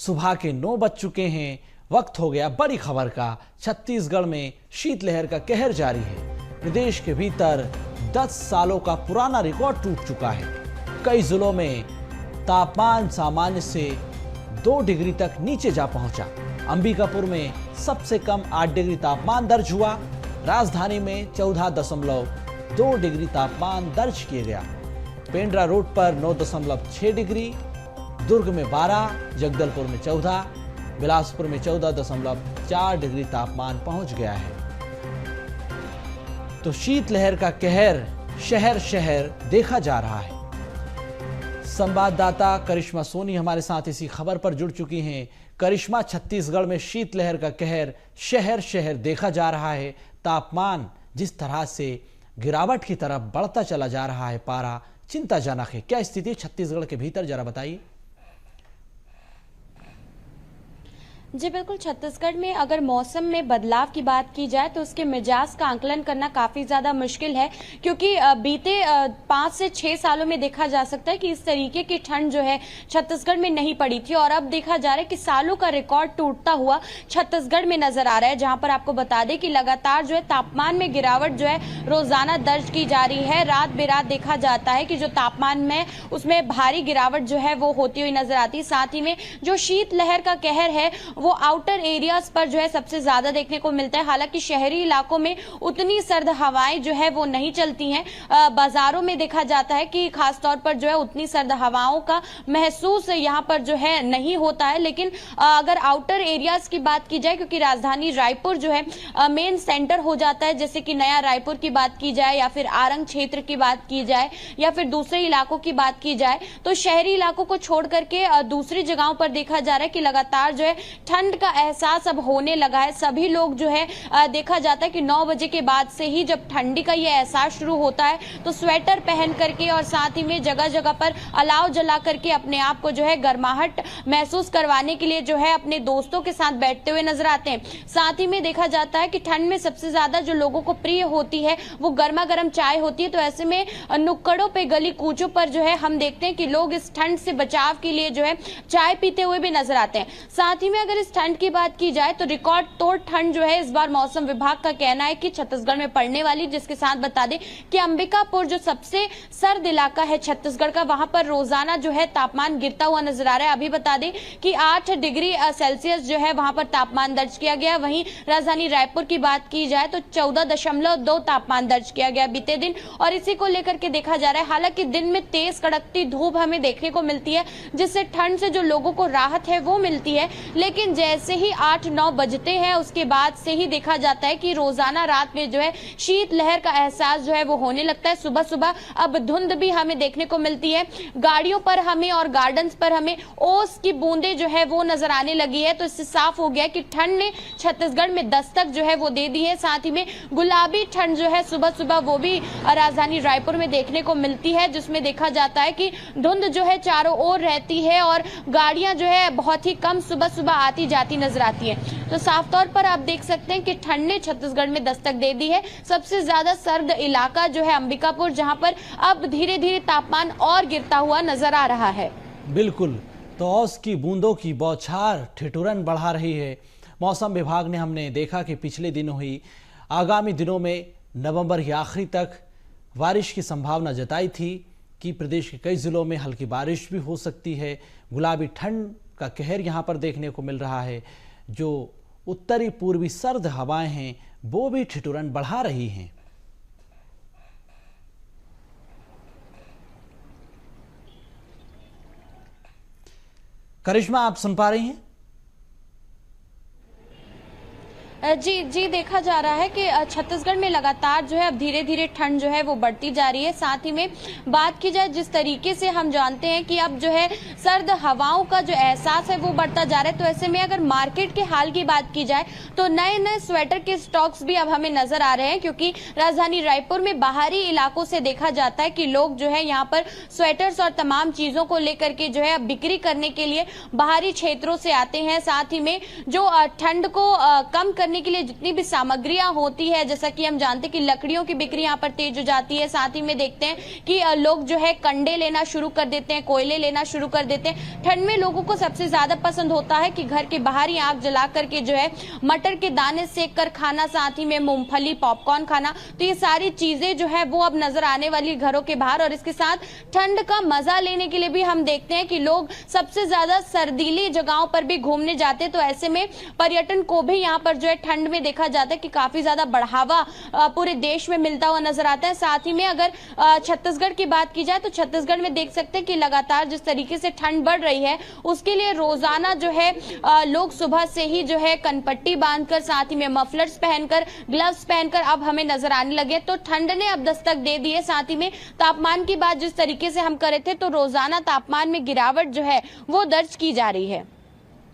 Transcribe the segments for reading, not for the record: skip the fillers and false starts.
सुबह के 9 बज चुके हैं। वक्त हो गया बड़ी खबर का। छत्तीसगढ़ में शीतलहर का कहर जारी है। प्रदेश के भीतर 10 सालों का पुराना रिकॉर्ड टूट चुका है। कई जिलों में तापमान सामान्य से 2 डिग्री तक नीचे जा पहुंचा। अंबिकापुर में सबसे कम 8 डिग्री तापमान दर्ज हुआ। राजधानी में 14.2 डिग्री तापमान दर्ज किया गया। पेंड्रा रोड पर 9.6 डिग्री, दुर्ग में 12, जगदलपुर में 14, बिलासपुर में 14.4 डिग्री तापमान पहुंच गया है। तो शीतलहर का कहर शहर शहर देखा जा रहा है। संवाददाता करिश्मा सोनी हमारे साथ इसी खबर पर जुड़ चुकी हैं। करिश्मा, छत्तीसगढ़ में शीतलहर का कहर शहर शहर देखा जा रहा है। तापमान जिस तरह से गिरावट की तरफ बढ़ता चला जा रहा है, पारा चिंताजनक है। क्या स्थिति छत्तीसगढ़ के भीतर, जरा बताइए। जी बिल्कुल, छत्तीसगढ़ में अगर मौसम में बदलाव की बात की जाए तो उसके मिजाज का आंकलन करना काफ़ी ज़्यादा मुश्किल है, क्योंकि बीते 5 से 6 सालों में देखा जा सकता है कि इस तरीके की ठंड जो है छत्तीसगढ़ में नहीं पड़ी थी। और अब देखा जा रहा है कि सालों का रिकॉर्ड टूटता हुआ छत्तीसगढ़ में नजर आ रहा है, जहां पर आपको बता दें कि लगातार जो है तापमान में गिरावट जो है रोजाना दर्ज की जा रही है। रात बेरात देखा जाता है कि जो तापमान में उसमें भारी गिरावट जो है वो होती हुई नजर आती है। साथ ही में जो शीतलहर का कहर है वो आउटर एरियाज पर जो है सबसे ज्यादा देखने को मिलता है। हालांकि शहरी इलाकों में उतनी सर्द हवाएं जो है वो नहीं चलती हैं। बाजारों में देखा जाता है कि खासतौर पर जो है उतनी सर्द हवाओं का महसूस यहाँ पर जो है नहीं होता है। लेकिन अगर आउटर एरियाज की बात की जाए, क्योंकि राजधानी रायपुर जो है मेन सेंटर हो जाता है, जैसे कि नया रायपुर की बात की जाए या फिर आरंग क्षेत्र की बात की जाए या फिर दूसरे इलाकों की बात की जाए, तो शहरी इलाकों को छोड़ करके दूसरी जगहों पर देखा जा रहा है कि लगातार जो है ठंड का एहसास अब होने लगा है। सभी लोग जो है देखा जाता है कि 9 बजे के बाद से ही जब ठंडी का ये एहसास शुरू होता है तो स्वेटर पहन करके और साथ ही में जगह जगह पर अलाव जला करके अपने आप को जो है गर्माहट महसूस करवाने के लिए जो है अपने दोस्तों के साथ बैठते हुए नजर आते हैं। साथ ही में देखा जाता है कि ठंड में सबसे ज्यादा जो लोगों को प्रिय होती है वो गर्मा गर्म चाय होती है। तो ऐसे में नुक्कड़ों पे, गली कूचों पर जो है हम देखते हैं कि लोग इस ठंड से बचाव के लिए जो है चाय पीते हुए भी नजर आते हैं। साथ ही में अगर इस ठंड की बात की जाए तो रिकॉर्ड तोड़ ठंड जो है इस बार मौसम विभाग का कहना है कि छत्तीसगढ़ में पड़ने वाली, जिसके साथ बता दें कि अंबिकापुर जो सबसे सर्द इलाका है छत्तीसगढ़ का, वहां पर रोजाना जो है तापमान गिरता हुआ नजर आ रहा है। अभी बता दें कि 8 डिग्री सेल्सियस जो है वहां पर तापमान दर्ज किया गया। वहीं राजधानी रायपुर की बात की जाए तो 14.2 तापमान दर्ज किया गया बीते दिन, और इसी को लेकर के देखा जा रहा है। हालांकि दिन में तेज कड़कती धूप हमें देखने को मिलती है, जिससे ठंड से जो लोगों को राहत है वो मिलती है। लेकिन जैसे ही 8-9 बजते हैं उसके बाद से ही देखा जाता है कि रोजाना रात में जो है शीतलहर का एहसास जो है वो होने लगता है। सुबह सुबह अब धुंध भी हमें देखने को मिलती है। गाड़ियों पर हमें और गार्डन्स पर हमें ओस की बूंदें जो है वो नजर आने लगी है। तो इससे साफ हो गया कि ठंड ने छत्तीसगढ़ में दस्तक जो है वो दे दी है। साथ ही में गुलाबी ठंड जो है सुबह सुबह वो भी राजधानी रायपुर में देखने को मिलती है, जिसमें देखा जाता है कि धुंध जो है चारों ओर रहती है और गाड़ियां जो है बहुत ही कम सुबह सुबह आती जाती नजर आती है। तो साफ तौर पर आप देख सकते हैं कि ठंड ने छत्तीसगढ़ में दस्तक दे दी है। सबसे ज्यादा सर्द इलाका जो है अंबिकापुर, जहां पर अब धीरे धीरे तापमान और गिरता हुआ नजर आ रहा है। बिल्कुल, तो ओस की बूंदों की बौछार ठिठुरन बढ़ा रही है। मौसम विभाग ने, हमने देखा कि पिछले दिनों ही आगामी दिनों में नवंबर के आखिरी तक बारिश की संभावना जताई थी कि प्रदेश के कई जिलों में हल्की बारिश भी हो सकती है। गुलाबी ठंड का कहर यहाँ पर देखने को मिल रहा है। जो उत्तरी पूर्वी सर्द हवाएं हैं वो भी ठिठुरन बढ़ा रही हैं। करिश्मा, आप सुन पा रही हैं? जी देखा जा रहा है कि छत्तीसगढ़ में लगातार जो है अब धीरे धीरे ठंड जो है वो बढ़ती जा रही है। साथ ही में बात की जाए जिस तरीके से हम जानते हैं कि अब जो है सर्द हवाओं का जो एहसास है वो बढ़ता जा रहा है। तो ऐसे में अगर मार्केट के हाल की बात की जाए तो नए नए स्वेटर के स्टॉक्स भी अब हमें नजर आ रहे हैं, क्योंकि राजधानी रायपुर में बाहरी इलाकों से देखा जाता है कि लोग जो है यहाँ पर स्वेटर्स और तमाम चीजों को लेकर के जो है बिक्री करने के लिए बाहरी क्षेत्रों से आते हैं। साथ ही में जो ठंड को कम करने करने के लिए जितनी भी सामग्रियां होती है, जैसा कि हम जानते हैं कि लकड़ियों की बिक्री यहाँ पर तेज हो जाती है। साथ ही में देखते हैं कि लोग जो है कंडे लेना शुरू कर देते हैं, कोयले लेना शुरू कर देते हैं। ठंड में लोगों को सबसे ज्यादा पसंद होता है कि घर के बाहर ही आग जला करके जो है मटर के दाने सेक कर खाना, साथ ही में मूंगफली, पॉपकॉर्न खाना। तो ये सारी चीजें जो है वो अब नजर आने वाली घरों के बाहर। और इसके साथ ठंड का मजा लेने के लिए भी हम देखते हैं कि लोग सबसे ज्यादा सर्दीली जगहों पर भी घूमने जाते हैं। तो ऐसे में पर्यटन को भी यहाँ पर जो है ठंड में देखा जाता है कि काफी ज्यादा बढ़ावा पूरे देश में मिलता हुआ नजर आता है। साथ ही में अगर छत्तीसगढ़ की बात की जाए तो छत्तीसगढ़ में देख सकते हैं कि लगातार जिस तरीके से ठंड बढ़ रही है, उसके लिए रोजाना जो है लोग सुबह से ही जो है कनपट्टी बांधकर, साथ ही में मफलर्स पहनकर, ग्लव्स पहनकर अब हमें नजर आने लगे। तो ठंड ने अब दस्तक दे दी है। साथ ही में तापमान की बात जिस तरीके से हम करे थे, तो रोजाना तापमान में गिरावट जो है वो दर्ज की जा रही है।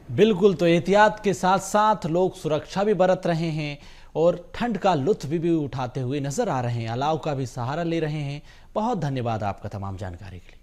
बिल्कुल, तो एहतियात के साथ साथ लोग सुरक्षा भी बरत रहे हैं और ठंड का लुत्फ भी उठाते हुए नजर आ रहे हैं, अलाव का भी सहारा ले रहे हैं। बहुत धन्यवाद आपका तमाम जानकारी के लिए।